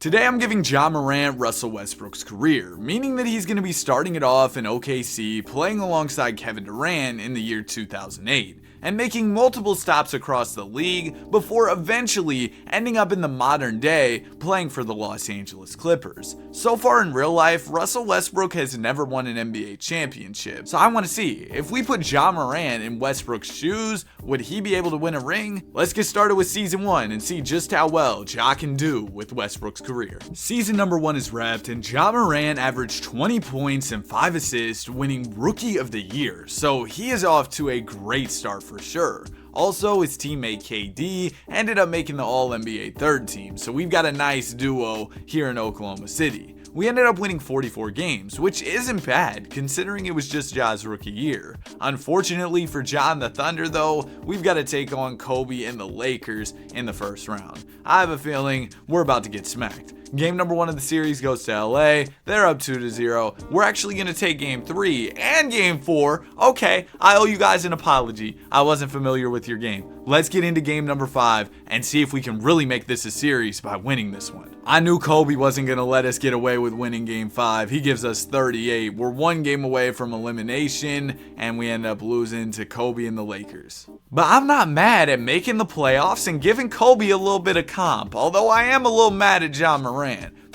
Today I'm giving Ja Morant Russell Westbrook's career, meaning that he's going to be starting it off in OKC, playing alongside Kevin Durant in the year 2008, and making multiple stops across the league before eventually ending up in the modern day playing for the Los Angeles Clippers. So far in real life, Russell Westbrook has never won an NBA championship, so I want to see, if we put Ja Morant in Westbrook's shoes, would he be able to win a ring? Let's get started with season 1 and see just how well Ja can do with Westbrook's career. Season number 1 is wrapped and Ja Morant averaged 20 points and 5 assists, winning Rookie of the Year, so he is off to a great start for sure. Also, his teammate KD ended up making the All-NBA third team, so we've got a nice duo here in Oklahoma City. We ended up winning 44 games, which isn't bad considering it was just Ja's rookie year. Unfortunately for Ja and the Thunder though, we've got to take on Kobe and the Lakers in the first round. I have a feeling we're about to get smacked. Game number 1 of the series goes to LA. They're up 2-0. We're actually going to take game 3 and game 4. Okay, I owe you guys an apology. I wasn't familiar with your game. Let's get into game number 5 and see if we can really make this a series by winning this one. I knew Kobe wasn't going to let us get away with winning game 5. He gives us 38. We're one game away from elimination and we end up losing to Kobe and the Lakers. But I'm not mad at making the playoffs and giving Kobe a little bit of comp, although I am a little mad at Ja Morant.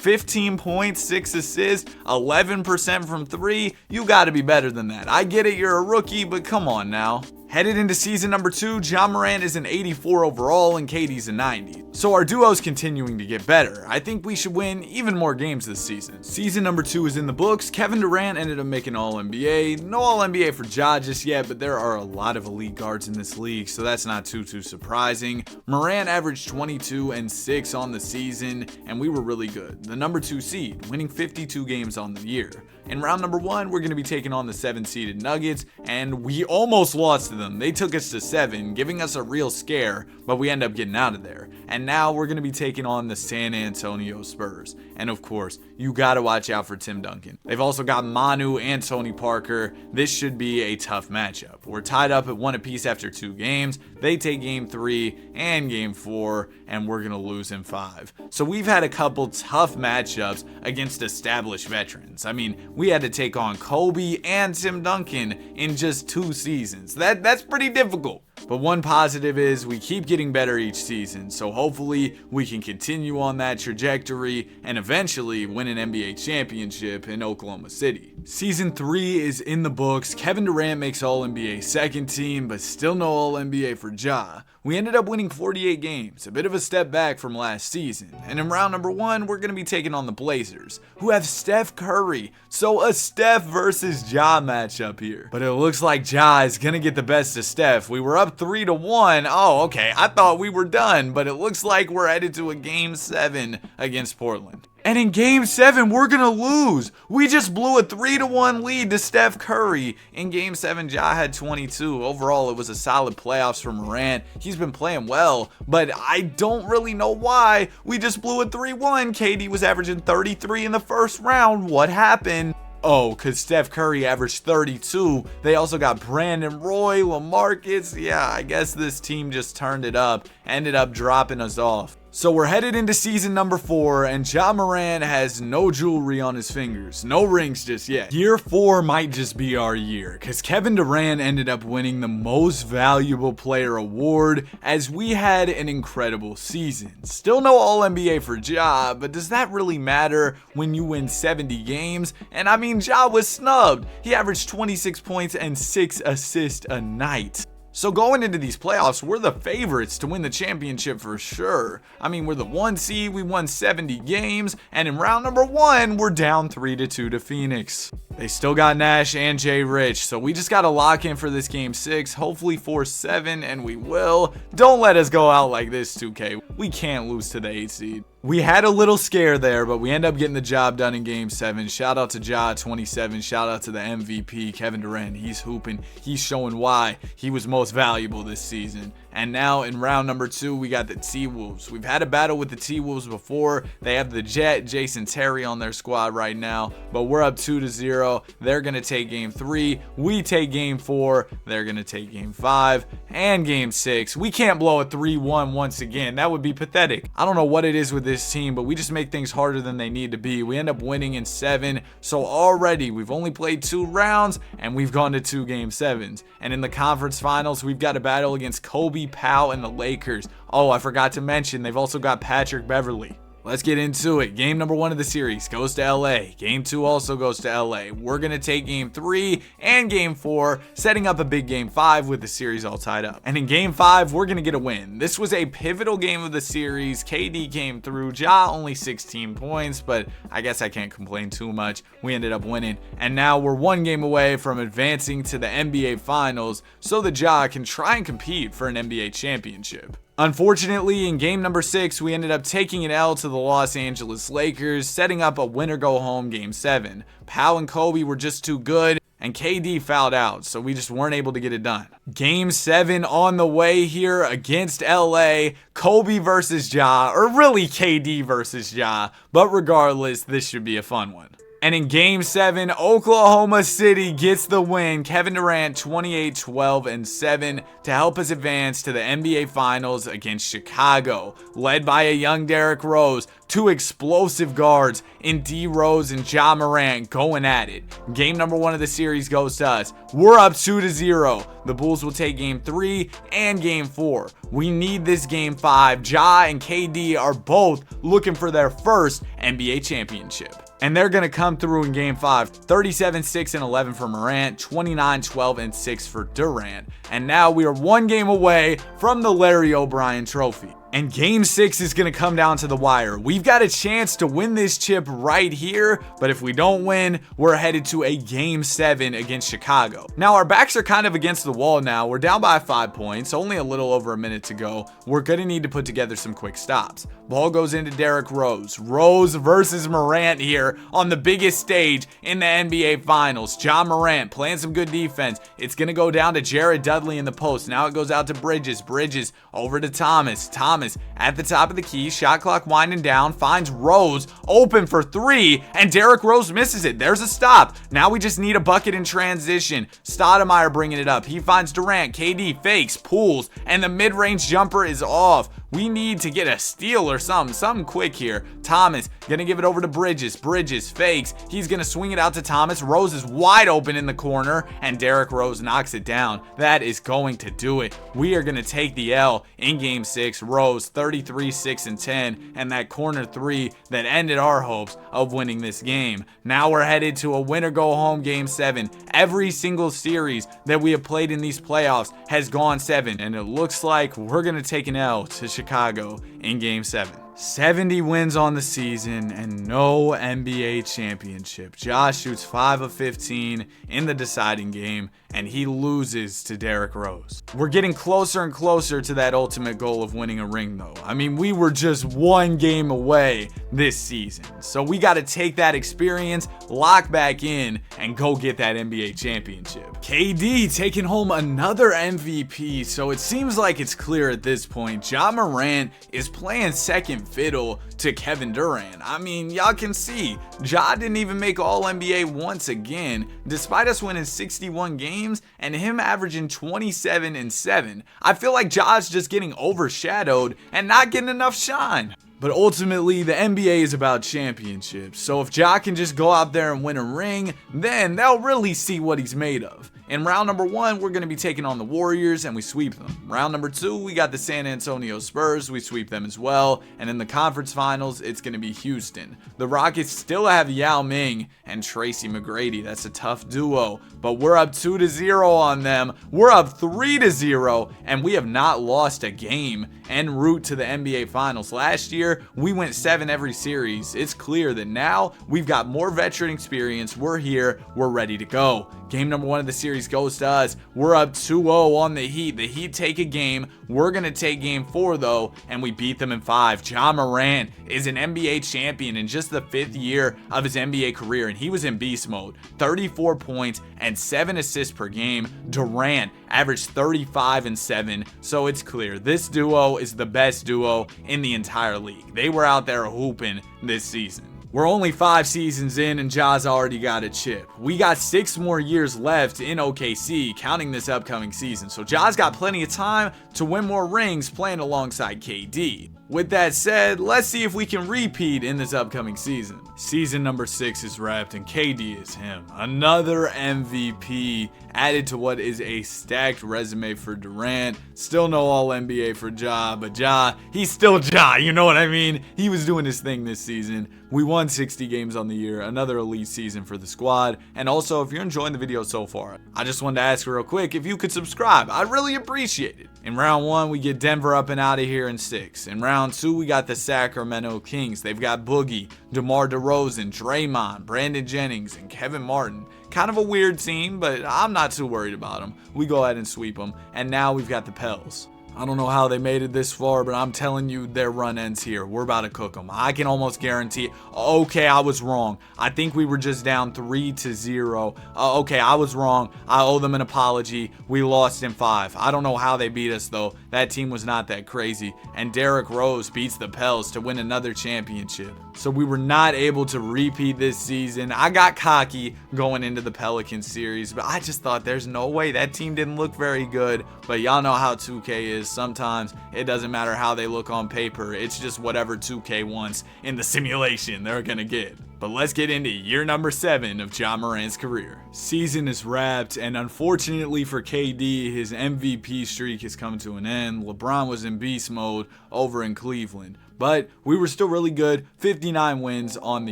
15 points, 6 assists, 11% from 3. You gotta be better than that. I get it, you're a rookie, but come on now. Headed into season number 2, Ja Morant is an 84 overall and KD's a 90. So our duo's continuing to get better. I think we should win even more games this season. Season number 2 is in the books. Kevin Durant ended up making All-NBA. No All-NBA for Ja just yet, but there are a lot of elite guards in this league, so that's not too surprising. Morant averaged 22 and 6 on the season, and we were really good. The number 2 seed, winning 52 games on the year. In round number 1, we're going to be taking on the 7-seeded Nuggets, and we almost lost to them. They took us to 7, giving us a real scare, but we end up getting out of there. And now we're going to be taking on the San Antonio Spurs. And of course, you got to watch out for Tim Duncan. They've also got Manu and Tony Parker. This should be a tough matchup. We're tied up at 1 apiece after 2 games. They take game 3 and game 4, and we're going to lose in 5. So we've had a couple tough matchups against established veterans. I mean, we had to take on Kobe and Tim Duncan in just 2 seasons. That's pretty difficult. But one positive is we keep getting better each season, so hopefully we can continue on that trajectory and eventually win an NBA championship in Oklahoma City. Season 3 is in the books. Kevin Durant makes All-NBA second team, but still no All-NBA for Ja. We ended up winning 48 games, a bit of a step back from last season. And in round number 1, we're going to be taking on the Blazers, who have Steph Curry. So a Steph versus Ja matchup here. But it looks like Ja is going to get the best of Steph. We were up 3-1. Oh, okay. I thought we were done, but it looks like we're headed to a game 7 against Portland. And in game 7, we're going to lose. We just blew a 3-1 lead to Steph Curry. In game 7, Ja had 22. Overall, it was a solid playoffs for Morant. He's been playing well, but I don't really know why. We just blew a 3-1. KD was averaging 33 in the first round. What happened? Oh, because Steph Curry averaged 32. They also got Brandon Roy, LaMarcus. Yeah, I guess this team just turned it up, ended up dropping us off. So we're headed into season number 4, and Ja Morant has no jewelry on his fingers. No rings just yet. Year 4 might just be our year, because Kevin Durant ended up winning the Most Valuable Player award, as we had an incredible season. Still no All-NBA for Ja, but does that really matter when you win 70 games? And I mean, Ja was snubbed. He averaged 26 points and 6 assists a night. So going into these playoffs, we're the favorites to win the championship for sure. I mean, we're the 1 seed, we won 70 games, and in round number 1, we're down 3-2 to Phoenix. They still got Nash and Jay Rich, so we just got to lock in for this game 6, hopefully force 7, and we will. Don't let us go out like this, 2K. We can't lose to the 8 seed. We had a little scare there, but we end up getting the job done in game 7. Shout out to Ja 27. Shout out to the MVP, Kevin Durant. He's hooping. He's showing why he was most valuable this season. And now in round number 2, we got the T-Wolves. We've had a battle with the T-Wolves before. They have the Jet, Jason Terry on their squad right now, but we're up 2-0. They're going to take game 3. We take game 4. They're going to take game 5 and game 6. We can't blow a 3-1 once again. That would be pathetic. I don't know what it is with this team, but we just make things harder than they need to be. We end up winning in 7. So already we've only played 2 rounds and we've gone to 2 game 7s. And in the conference finals, we've got a battle against Kobe, Powell, and the Lakers. Oh, I forgot to mention, they've also got Patrick Beverley. Let's get into it. Game number 1 of the series goes to LA. Game 2 also goes to LA. We're going to take game 3 and game 4, setting up a big game 5 with the series all tied up. And in game 5, we're going to get a win. This was a pivotal game of the series. KD came through. Ja only 16 points, but I guess I can't complain too much. We ended up winning. And now we're 1 game away from advancing to the NBA Finals so that Ja can try and compete for an NBA championship. Unfortunately, in game number 6, we ended up taking an L to the Los Angeles Lakers, setting up a winner-go-home game 7. Powell and Kobe were just too good, and KD fouled out, so we just weren't able to get it done. Game 7 on the way here against LA, Kobe versus Ja, or really KD versus Ja, but regardless, this should be a fun one. And in game 7, Oklahoma City gets the win. Kevin Durant 28, 12, and 7 to help us advance to the NBA Finals against Chicago. Led by a young Derrick Rose, 2 explosive guards in D Rose and Ja Morant going at it. Game number 1 of the series goes to us. We're up 2-0. The Bulls will take game 3 and game 4. We need this game 5. Ja and KD are both looking for their first NBA championship. And they're going to come through in game 5. 37, 6, and 11 for Morant. 29, 12, and 6 for Durant. And now we are 1 game away from the Larry O'Brien Trophy. And game 6 is going to come down to the wire. We've got a chance to win this chip right here, but if we don't win, we're headed to a game 7 against Chicago. Now, our backs are kind of against the wall now. We're down by 5 points, only a little over a minute to go. We're going to need to put together some quick stops. Ball goes into Derrick Rose. Rose versus Morant here on the biggest stage in the NBA Finals. Ja Morant playing some good defense. It's going to go down to Jared Dudley in the post. Now it goes out to Bridges. Bridges over to Thomas. Thomas at the top of the key, shot clock winding down, finds Rose open for 3, and Derrick Rose misses it. There's a stop. Now we just need a bucket in transition. Stoudemire bringing it up. He finds Durant. KD fakes, pulls, and the mid-range jumper is off. We need to get a steal or something quick here. Thomas gonna give it over to Bridges. Bridges fakes. He's gonna swing it out to Thomas. Rose is wide open in the corner, and Derrick Rose knocks it down. That is going to do it. We are gonna take the L in game 6. Rose 33, 6, and 10, and that corner 3 that ended our hopes of winning this game. Now we're headed to a winner-go-home game 7. Every single series that we have played in these playoffs has gone 7, and it looks like we're gonna take an L to Chicago in game 7. 70 wins on the season and no NBA championship. Josh shoots 5 of 15 in the deciding game, and he loses to Derrick Rose. We're getting closer and closer to that ultimate goal of winning a ring, though. I mean, we were just 1 game away this season. So we got to take that experience, lock back in, and go get that NBA championship. KD taking home another MVP, so it seems like it's clear at this point. Ja Morant is playing second fiddle to Kevin Durant. I mean, y'all can see, Ja didn't even make All-NBA once again, despite us winning 61 games and him averaging 27 and 7. I feel like Ja's just getting overshadowed and not getting enough shine. But ultimately, the NBA is about championships, so if Ja can just go out there and win a ring, then they'll really see what he's made of. In round number 1, we're going to be taking on the Warriors, and we sweep them. Round number 2, we got the San Antonio Spurs. We sweep them as well. And in the conference finals, it's going to be Houston. The Rockets still have Yao Ming and Tracy McGrady. That's a tough duo, but we're up 2-0 on them. We're up 3-0, and we have not lost a game en route to the NBA Finals. Last year, we went 7 every series. It's clear that now we've got more veteran experience. We're here. We're ready to go. Game number 1 of the series goes to us. We're up 2-0 on the Heat. The Heat take a game. We're going to take game 4 though, and we beat them in 5. Ja Morant is an NBA champion in just the 5th year of his NBA career, and he was in beast mode. 34 points and 7 assists per game. Durant averaged 35 and 7, so it's clear this duo is the best duo in the entire league. They were out there hooping this season. We're only 5 seasons in and Ja's already got a chip. We got 6 more years left in OKC, counting this upcoming season. So Ja's got plenty of time to win more rings playing alongside KD. With that said, let's see if we can repeat in this upcoming season. Season number 6 is wrapped and KD is him. Another MVP added to what is a stacked resume for Durant. Still no All-NBA for Ja, but Ja, he's still Ja, you know what I mean? He was doing his thing this season. We won 60 games on the year, another elite season for the squad. And also, if you're enjoying the video so far, I just wanted to ask real quick if you could subscribe. I'd really appreciate it. In round 1, we get Denver up and out of here in 6. In round 2, we got the Sacramento Kings. They've got Boogie, DeMar DeRozan, Draymond, Brandon Jennings, and Kevin Martin. Kind of a weird team, but I'm not too worried about them. We go ahead and sweep them. And now we've got the Pels. I don't know how they made it this far, but I'm telling you, their run ends here. We're about to cook them. I can almost guarantee. Okay, I was wrong. I think we were just down 3-0. Okay, I was wrong. I owe them an apology. We lost in 5. I don't know how they beat us, though. That team was not that crazy. And Derrick Rose beats the Pels to win another championship. So we were not able to repeat this season. I got cocky going into the Pelicans series, but I just thought there's no way. That team didn't look very good. But y'all know how 2K is. Sometimes it doesn't matter how they look on paper. It's just whatever 2K wants in the simulation they're going to get. But let's get into year number 7 of Ja Morant's career. Season is wrapped, and unfortunately for KD, his MVP streak has come to an end. LeBron was in beast mode over in Cleveland. But we were still really good. 59 wins on the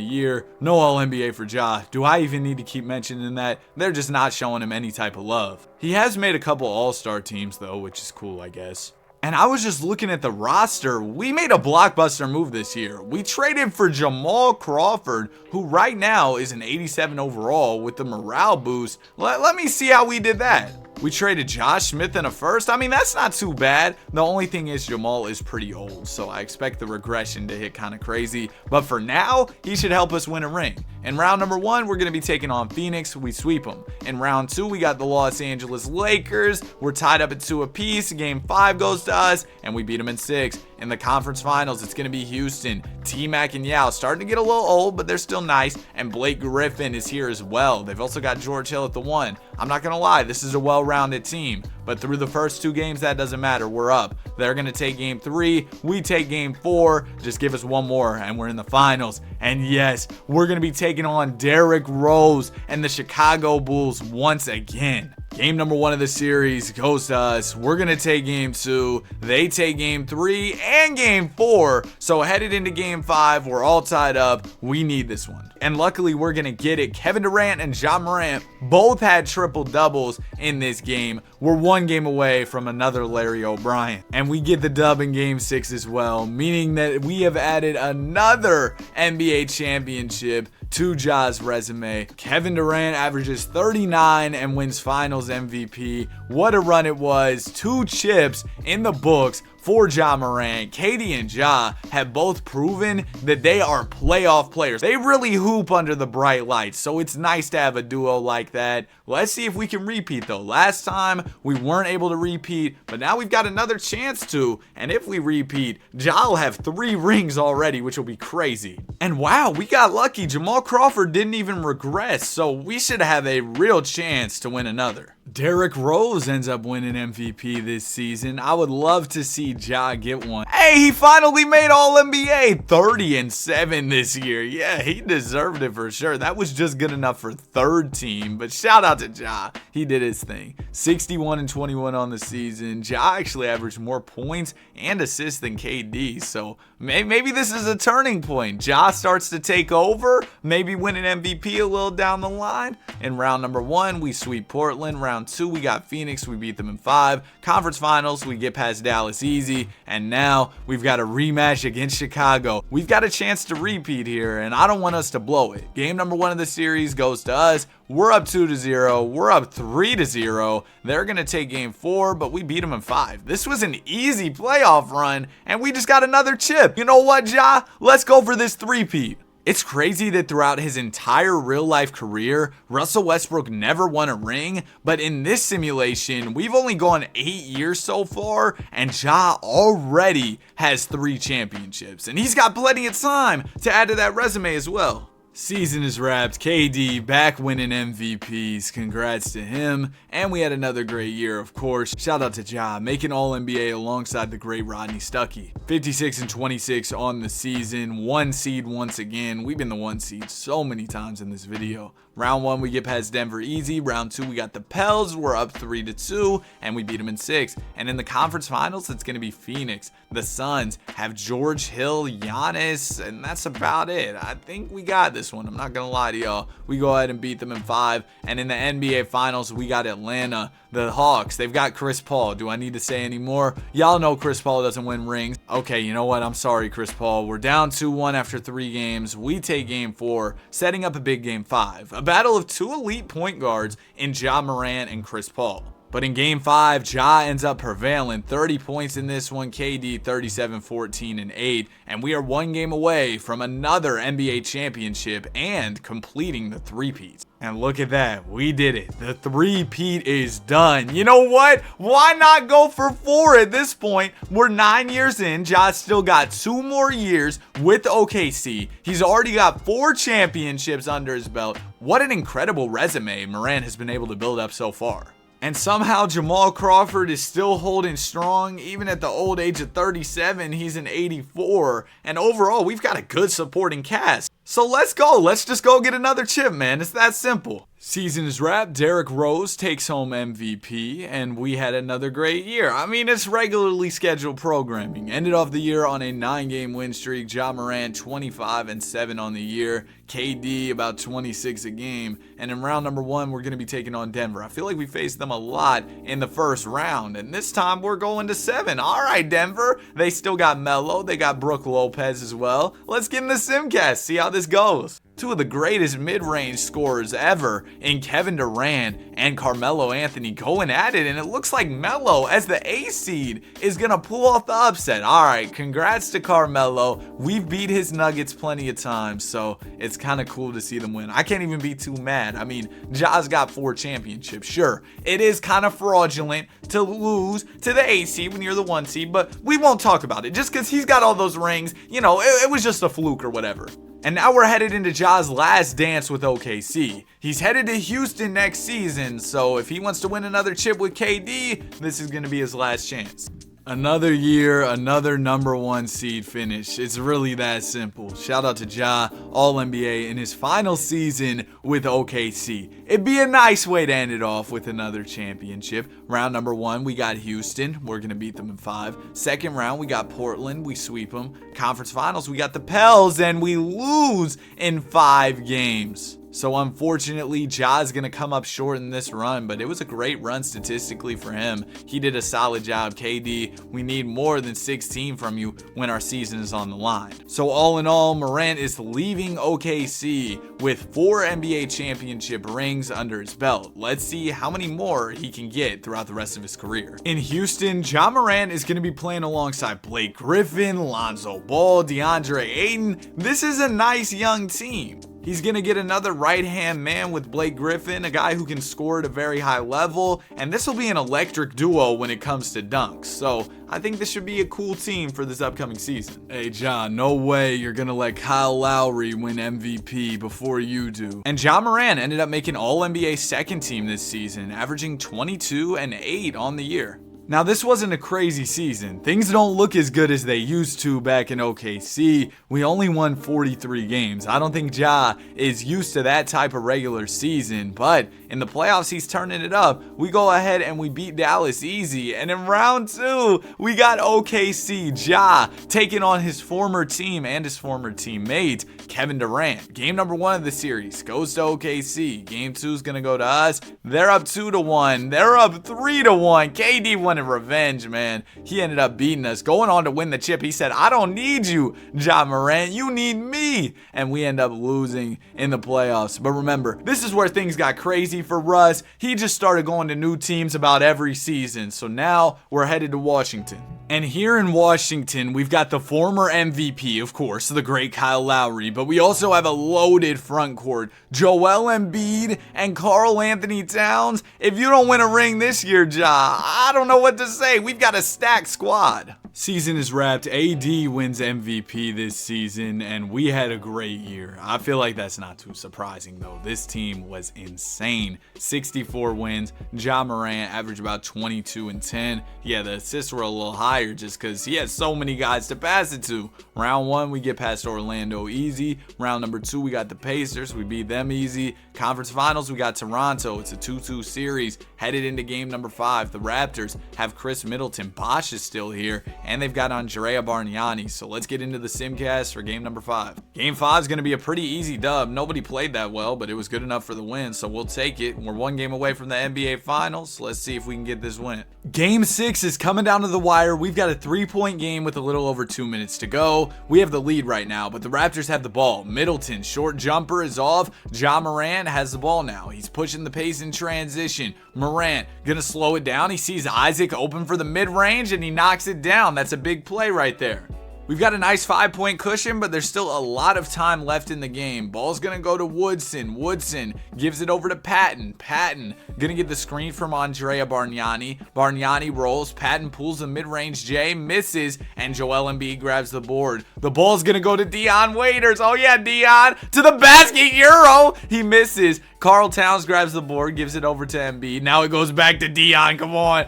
year. No All-NBA for Ja. Do I even need to keep mentioning that? They're just not showing him any type of love. He has made a couple All-Star teams though, which is cool, I guess. And I was just looking at the roster. We made a blockbuster move this year. We traded for Jamal Crawford, who right now is an 87 overall with the morale boost. Let me see how we did that. We traded Josh Smith in a first. I mean, that's not too bad. The only thing is Jamal is pretty old, so I expect the regression to hit kind of crazy. But for now, he should help us win a ring. In round number 1, we're going to be taking on Phoenix. We sweep them. In round 2, we got the Los Angeles Lakers. We're tied up at 2 apiece. Game 5 goes to us, and we beat them in 6. In the conference finals, it's going to be Houston. T-Mac and Yao starting to get a little old, but they're still nice. And Blake Griffin is here as well. They've also got George Hill at the 1. I'm not going to lie, this is a well-rounded team. But through the first 2 games, that doesn't matter. We're up. They're going to take game 3. We take game 4. Just give us one more, and we're in the finals. And yes, we're going to be taking on Derrick Rose and the Chicago Bulls once again. Game number 1 of the series goes to us. We're going to take game 2. They take game 3 and game 4. So headed into game 5, we're all tied up. We need this one. And luckily, we're going to get it. Kevin Durant and Ja Morant both had triple doubles in this game. We're 1 game away from another Larry O'Brien. And we get the dub in game 6 as well, meaning that we have added another NBA championship to Ja's resume. Kevin Durant averages 39 and wins finals MVP. What a run it was. 2 chips in the books for Ja Morant. KD and Ja have both proven that they are playoff players. They really hoop under the bright lights, so it's nice to have a duo like that. Let's see if we can repeat though. Last time we weren't able to repeat, but now we've got another chance to. And if we repeat, Ja will have 3 rings already, which will be crazy. And wow, we got lucky. Jamal Crawford didn't even regress, so we should have a real chance to win another. Derrick Rose ends up winning MVP this season. I would love to see Ja get one. Hey, he finally made All-NBA. 30-7 this year. Yeah, he deserved it for sure. That was just good enough for 3rd team, but shout out to Ja. He did his thing. 61-21 on the season. Ja actually averaged more points and assists than KD, so maybe this is a turning point. Ja starts to take over, maybe win an MVP a little down the line. In round number 1, we sweep Portland. Round 2, we got Phoenix. We beat them in 5. Conference finals, we get past Dallas easy. And now we've got a rematch against Chicago. We've got a chance to repeat here, and I don't want us to blow it. Game number 1 of the series goes to us. We're up 2-0. We're up 3-0. They're going to take game 4, but we beat them in 5. This was an easy playoff run, and we just got another chip. You know what, Ja? Let's go for this three-peat. It's crazy that throughout his entire real-life career, Russell Westbrook never won a ring, but in this simulation, we've only gone 8 years so far, and Ja already has 3 championships, and he's got plenty of time to add to that resume as well. Season is wrapped. KD back winning MVPs. Congrats to him. And we had another great year, of course. Shout out to Ja, making All-NBA alongside the great Rodney Stuckey. 56-26 on the season. 1 seed once again. We've been the 1 seed so many times in this video. Round 1, we get past Denver easy. Round 2, we got the Pels. We're up 3-2, and we beat them in 6. And in the conference finals, it's going to be Phoenix. The Suns have George Hill, Giannis, and that's about it. I think we got this one. I'm not going to lie to y'all. We go ahead and beat them in 5. And in the NBA finals, we got Atlanta. The Hawks, they've got Chris Paul. Do I need to say any more? Y'all know Chris Paul doesn't win rings. Okay, you know what? I'm sorry, Chris Paul. We're down 2-1 after 3 games. We take game 4, setting up a big game 5. A battle of 2 elite point guards in Ja Morant and Chris Paul. But in game 5, Ja ends up prevailing. 30 points in this one, KD 37, 14, and 8. And we are 1 game away from another NBA championship and completing the three-peat. And look at that, we did it. The three-peat is done. You know what? Why not go for 4 at this point? We're 9 years in. Ja's still got 2 more years with OKC. He's already got 4 championships under his belt. What an incredible resume Morant has been able to build up so far. And somehow Jamal Crawford is still holding strong. Even at the old age of 37, he's an 84. And overall, we've got a good supporting cast. So let's go. Let's just go get another chip, man. It's that simple. Season is wrapped. Derrick Rose takes home MVP, and we had another great year. I mean, it's regularly scheduled programming. Ended off the year on a 9-game win streak. Ja Morant 25-7 on the year. KD about 26 a game. And in round number 1, we're going to be taking on Denver. I feel like we faced them a lot in the first round, and this time we're going to 7. All right, Denver. They still got Melo. They got Brook Lopez as well. Let's get in the Simcast, see how this goes. 2 of the greatest mid-range scorers ever in Kevin Durant and Carmelo Anthony going at it, and it looks like Melo, as the A seed, is going to pull off the upset. All right, congrats to Carmelo. We've beat his Nuggets plenty of times, so it's kind of cool to see them win. I can't even be too mad. I mean, Ja's got 4 championships. Sure, it is kind of fraudulent to lose to the A seed when you're the 1 seed, but we won't talk about it. Just because he's got all those rings, you know, it was just a fluke or whatever. And now we're headed into Ja's last dance with OKC. He's headed to Houston next season, so if he wants to win another chip with KD, this is going to be his last chance. Another year, another number 1 seed finish. It's really that simple. Shout out to Ja, All-NBA in his final season with OKC. It'd be a nice way to end it off with another championship. Round number 1, we got Houston. We're going to beat them in 5. Second round, we got Portland. We sweep them. Conference finals, we got the Pels, and we lose in 5 games. So unfortunately, Ja's going to come up short in this run, but it was a great run statistically for him. He did a solid job. KD, we need more than 16 from you when our season is on the line. So all in all, Morant is leaving OKC with 4 NBA championship rings under his belt. Let's see how many more he can get throughout the rest of his career. In Houston, Ja Morant is going to be playing alongside Blake Griffin, Lonzo Ball, DeAndre Ayton. This is a nice young team. He's going to get another right-hand man with Blake Griffin, a guy who can score at a very high level, and this will be an electric duo when it comes to dunks. So I think this should be a cool team for this upcoming season. Hey, Ja, no way you're going to let Kyle Lowry win MVP before you do. And Ja Morant ended up making All-NBA second team this season, averaging 22 and 8 on the year. Now, this wasn't a crazy season. Things don't look as good as they used to back in OKC. We only won 43 games. I don't think Ja is used to that type of regular season, but in the playoffs, he's turning it up. We go ahead and we beat Dallas easy. And in round 2, we got OKC. Ja taking on his former team and his former teammate, Kevin Durant. Game number 1 of the series goes to OKC. Game 2 is going to go to us. They're up 2-1. They're up 3-1. KD won wanted revenge, man. He ended up beating us, going on to win the chip. He said, I don't need you, Ja Morant. You need me. And we end up losing in the playoffs. But remember, this is where things got crazy for Russ. He just started going to new teams about every season. So now we're headed to Washington. And here in Washington, we've got the former MVP, of course, the great Kyle Lowry. But we also have a loaded front court. Joel Embiid and Karl Anthony Towns. If you don't win a ring this year, Ja, I don't know what to say. We've got a stacked squad. Season is wrapped. AD wins MVP this season, and we had a great year. I feel like that's not too surprising, though. This team was insane. 64 wins. Ja Morant averaged about 22 and 10. Yeah, the assists were a little higher just because he had so many guys to pass it to. Round 1, we get past Orlando easy. Round number 2, we got the Pacers. We beat them easy. Conference Finals, we got Toronto. It's a 2-2 series. Headed into game number 5, the Raptors have Chris Middleton. Bosh is still here. And they've got Andrea Bargnani. So let's get into the Simcast for game number 5. Game 5 is going to be a pretty easy dub. Nobody played that well, but it was good enough for the win. So we'll take it. We're 1 game away from the NBA Finals. Let's see if we can get this win. Game 6 is coming down to the wire. We've got a 3-point game with a little over 2 minutes to go. We have the lead right now, but the Raptors have the ball. Middleton, short jumper is off. Ja Morant has the ball now. He's pushing the pace in transition. Morant going to slow it down. He sees Isaac open for the mid-range, and he knocks it down. That's a big play right there. We've got a nice 5-point cushion, but there's still a lot of time left in the game. Ball's going to go to Woodson. Woodson gives it over to Patton. Patton going to get the screen from Andrea Bargnani. Bargnani rolls. Patton pulls the mid-range J, misses, and Joel Embiid grabs the board. The ball's going to go to Dion Waiters. Oh yeah, Dion to the basket. Euro. He misses. Karl Towns grabs the board, gives it over to Embiid. Now it goes back to Dion. Come on,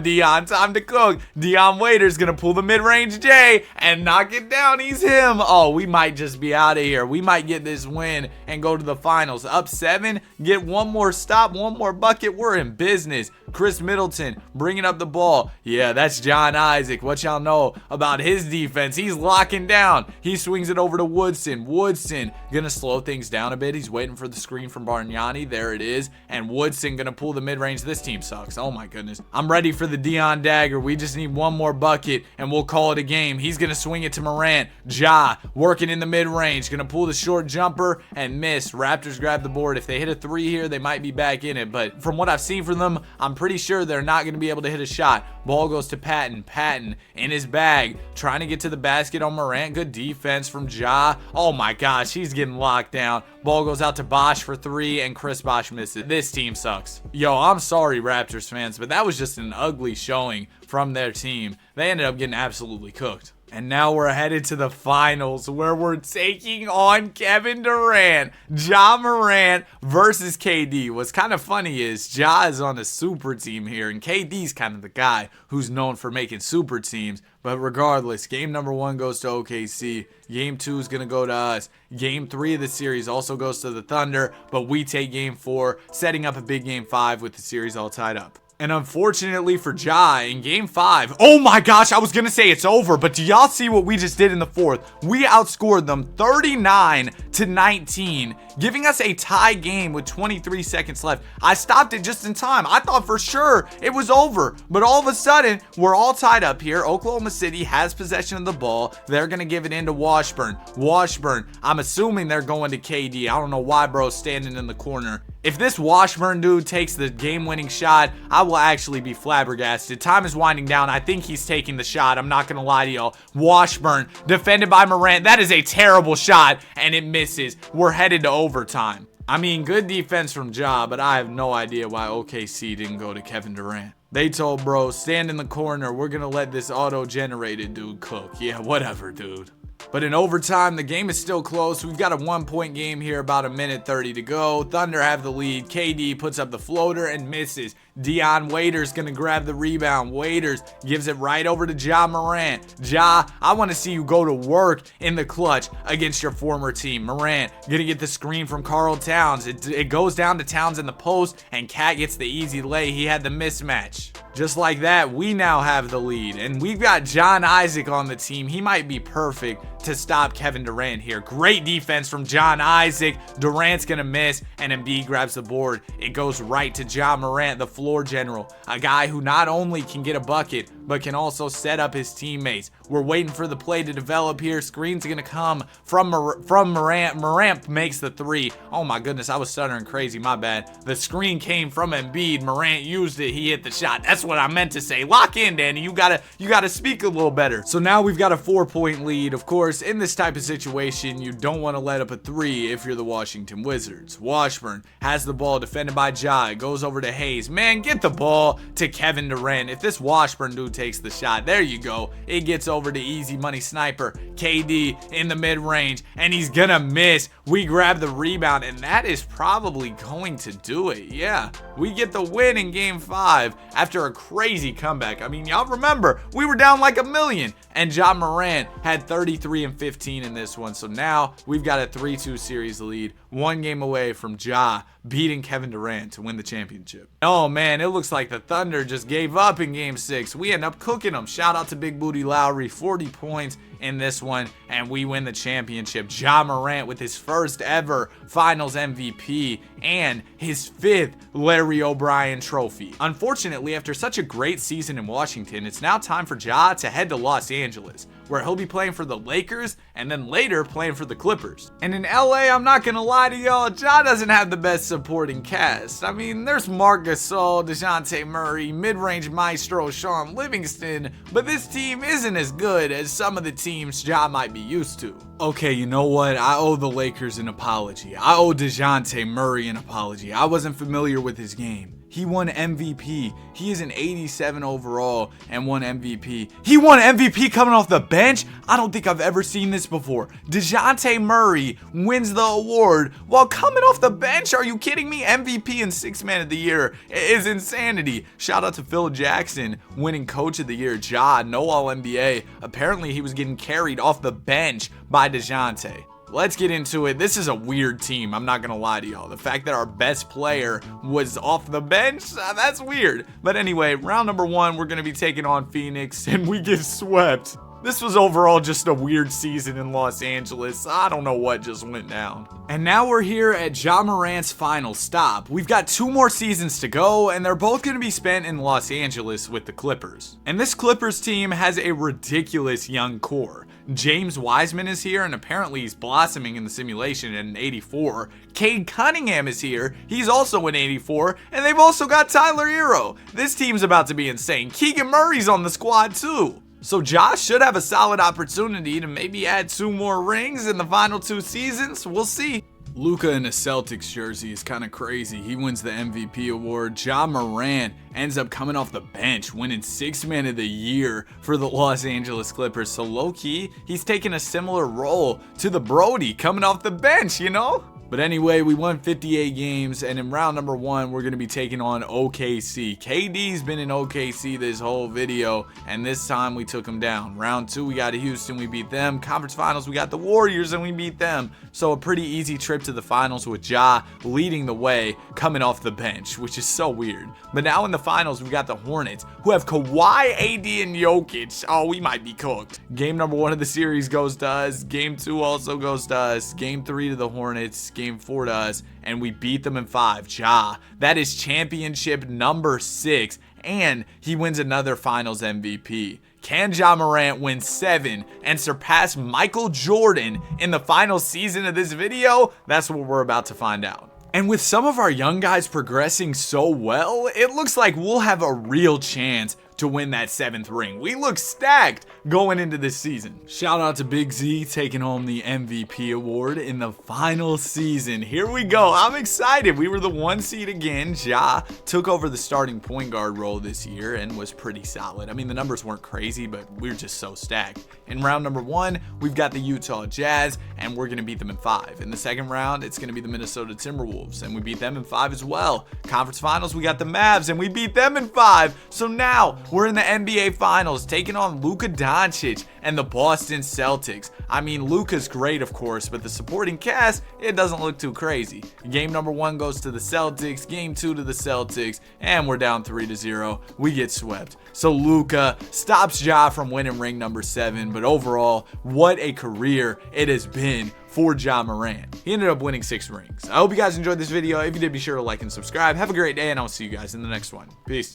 Dion. Time to cook. Dion Waiters going to pull the mid-range J and knock it down. He's him. Oh, we might just be out of here. We might get this win and go to the finals. Up 7, get one more stop, one more bucket. We're in business. Chris Middleton bringing up the ball. Yeah, that's John Isaac. What y'all know about his defense? He's locking down. He swings it over to Woodson. Woodson gonna slow things down a bit. He's waiting for the screen from Bargnani. There it is. And Woodson gonna pull the mid-range. This team sucks. Oh my goodness. I'm ready for the Dion dagger. We just need one more bucket and we'll call it a game. He's gonna swing it to Morant. Ja working in the mid-range. Gonna pull the short jumper and miss. Raptors grab the board. If they hit a 3 here, they might be back in it. But from what I've seen from them, I'm pretty sure they're not going to be able to hit a shot. Ball goes to Patton. Patton in his bag, trying to get to the basket on Morant. Good defense from Ja. Oh my gosh, he's getting locked down. Ball goes out to Bosh for 3, and Chris Bosh misses. This team sucks. Yo, I'm sorry, Raptors fans, but that was just an ugly showing from their team. They ended up getting absolutely cooked. And now we're headed to the finals where we're taking on Kevin Durant. Ja Morant versus KD. What's kind of funny is Ja is on a super team here, and KD's kind of the guy who's known for making super teams. But regardless, game number 1 goes to OKC. Game 2 is going to go to us. Game 3 of the series also goes to the Thunder, but we take game 4, setting up a big game 5 with the series all tied up. And unfortunately for Ja, in game 5, oh my gosh, I was going to say it's over, but do y'all see what we just did in the 4th? We outscored them 39-19, giving us a tie game with 23 seconds left. I stopped it just in time. I thought for sure it was over, but all of a sudden, we're all tied up here. Oklahoma City has possession of the ball. They're going to give it into Washburn. Washburn, I'm assuming they're going to KD. I don't know why bro's standing in the corner. If this Washburn dude takes the game-winning shot, I will actually be flabbergasted. Time is winding down. I think he's taking the shot. I'm not going to lie to y'all. Washburn, defended by Morant. That is a terrible shot, and it misses. We're headed to overtime. I mean, good defense from Ja, but I have no idea why OKC didn't go to Kevin Durant. They told bro, stand in the corner. We're going to let this auto-generated dude cook. Yeah, whatever, dude. But in overtime, the game is still close. We've got a 1-point game here, about 1:30 to go. Thunder have the lead. KD puts up the floater and misses. Dion Waiters gonna grab the rebound. Waiters gives it right over to Ja Morant. Ja, I want to see you go to work in the clutch against your former team. Morant gonna get the screen from Karl Towns. It goes down to Towns in the post, and Cat gets the easy lay. He had the mismatch. Just like that, we now have the lead, and we've got John Isaac on the team. He might be perfect. to stop Kevin Durant here. Great defense from John Isaac. Durant's gonna miss, and Embiid grabs the board. It goes right to Ja Morant, the floor general, a guy who not only can get a bucket, but can also set up his teammates. We're waiting for the play to develop here. Screen's gonna come from Morant. Morant makes the three. Oh my goodness, I was stuttering crazy, my bad. The screen came from Embiid. Morant used it, he hit the shot. That's what I meant to say. Lock in, Danny. You gotta speak a little better. So now we've got a 4-point lead. Of course, in this type of situation, you don't want to let up a three if you're the Washington Wizards. Washburn has the ball, defended by Ja. It goes over to Hayes. Man, get the ball to Kevin Durant. If this Washburn dude takes the shot, there you go. It gets over to easy money sniper KD in the mid-range, and he's gonna miss. We grab the rebound, and that is probably going to do it. Yeah, we get the win in game 5 after a crazy comeback. I mean, y'all remember, we were down like a million, and Ja Morant had 33 and 15 in this one. So now we've got a 3-2 series lead, 1 game away from Ja beating Kevin Durant to win the championship. Oh man, it looks like the Thunder just gave up in game 6. We end up cooking them. Shout out to Big Booty Lowry, 40 points in this one, and we win the championship. Ja Morant with his first ever finals MVP and his 5th Larry O'Brien trophy. Unfortunately, after such a great season in Washington, it's now time for Ja to head to Los Angeles, where he'll be playing for the Lakers and then later playing for the Clippers. And in LA, I'm not gonna lie to y'all, Ja doesn't have the best supporting cast. I mean, there's Marc Gasol, DeJounte Murray, mid-range maestro Sean Livingston, but this team isn't as good as some of the teams Ja might be used to. Okay, you know what? I owe the Lakers an apology. I owe DeJounte Murray an apology. I wasn't familiar with his game. He won MVP. He is an 87 overall and won MVP. He won MVP coming off the bench? I don't think I've ever seen this before. DeJounte Murray wins the award while coming off the bench? Are you kidding me? MVP and 6th man of the year is insanity. Shout out to Phil Jackson winning coach of the year. Ja, no All-NBA. Apparently he was getting carried off the bench by DeJounte. Let's get into it. This is a weird team, I'm not gonna lie to y'all. The fact that our best player was off the bench, that's weird. But anyway, round number 1, we're gonna be taking on Phoenix, and we get swept. This was overall just a weird season in Los Angeles. I don't know what just went down. And now we're here at Ja Morant's final stop. We've got 2 more seasons to go, and they're both going to be spent in Los Angeles with the Clippers. And this Clippers team has a ridiculous young core. James Wiseman is here, and apparently he's blossoming in the simulation at an 84. Cade Cunningham is here. He's also an 84, and they've also got Tyler Hero. This team's about to be insane. Keegan Murray's on the squad too. So Josh should have a solid opportunity to maybe add 2 more rings in the final 2 seasons. We'll see. Luka in a Celtics jersey is kind of crazy. He wins the MVP award. Ja Morant ends up coming off the bench, winning 6th man of the year for the Los Angeles Clippers. So low-key, he's taking a similar role to the Brody coming off the bench, you know? But anyway, we won 58 games, and in round number 1, we're going to be taking on OKC. KD's been in OKC this whole video, and this time we took him down. Round 2, we got Houston, we beat them. Conference Finals, we got the Warriors, and we beat them. So a pretty easy trip to the finals with Ja leading the way, coming off the bench, which is so weird. But now in the finals, we got the Hornets, who have Kawhi, AD, and Jokic. Oh, we might be cooked. Game number 1 of the series goes to us. Game 2 also goes to us. Game 3 to the Hornets. Game 4 to us, and we beat them in 5. Ja, that is championship number 6, and he wins another finals MVP. Can Ja Morant win 7 and surpass Michael Jordan in the final season of this video? That's what we're about to find out. And with some of our young guys progressing so well, it looks like we'll have a real chance to win that 7th ring. We look stacked going into this season. Shout out to Big Z taking home the MVP award in the final season. Here we go. I'm excited. We were the 1 seed again. Ja took over the starting point guard role this year and was pretty solid. I mean, the numbers weren't crazy, but we're just so stacked. In round number 1, we've got the Utah Jazz, and we're going to beat them in 5. In the second round, it's going to be the Minnesota Timberwolves, and we beat them in 5 as well. Conference Finals, we got the Mavs, and we beat them in 5. So now we're in the NBA Finals taking on Luka Doncic and the Boston Celtics. I mean, Luka's great, of course, but the supporting cast, it doesn't look too crazy. Game number 1 goes to the Celtics, game 2 to the Celtics, and we're down 3-0. We get swept. So Luka stops Ja from winning ring number 7, but overall, what a career it has been for Ja Morant. He ended up winning 6 rings. I hope you guys enjoyed this video. If you did, be sure to like and subscribe. Have a great day, and I'll see you guys in the next one. Peace.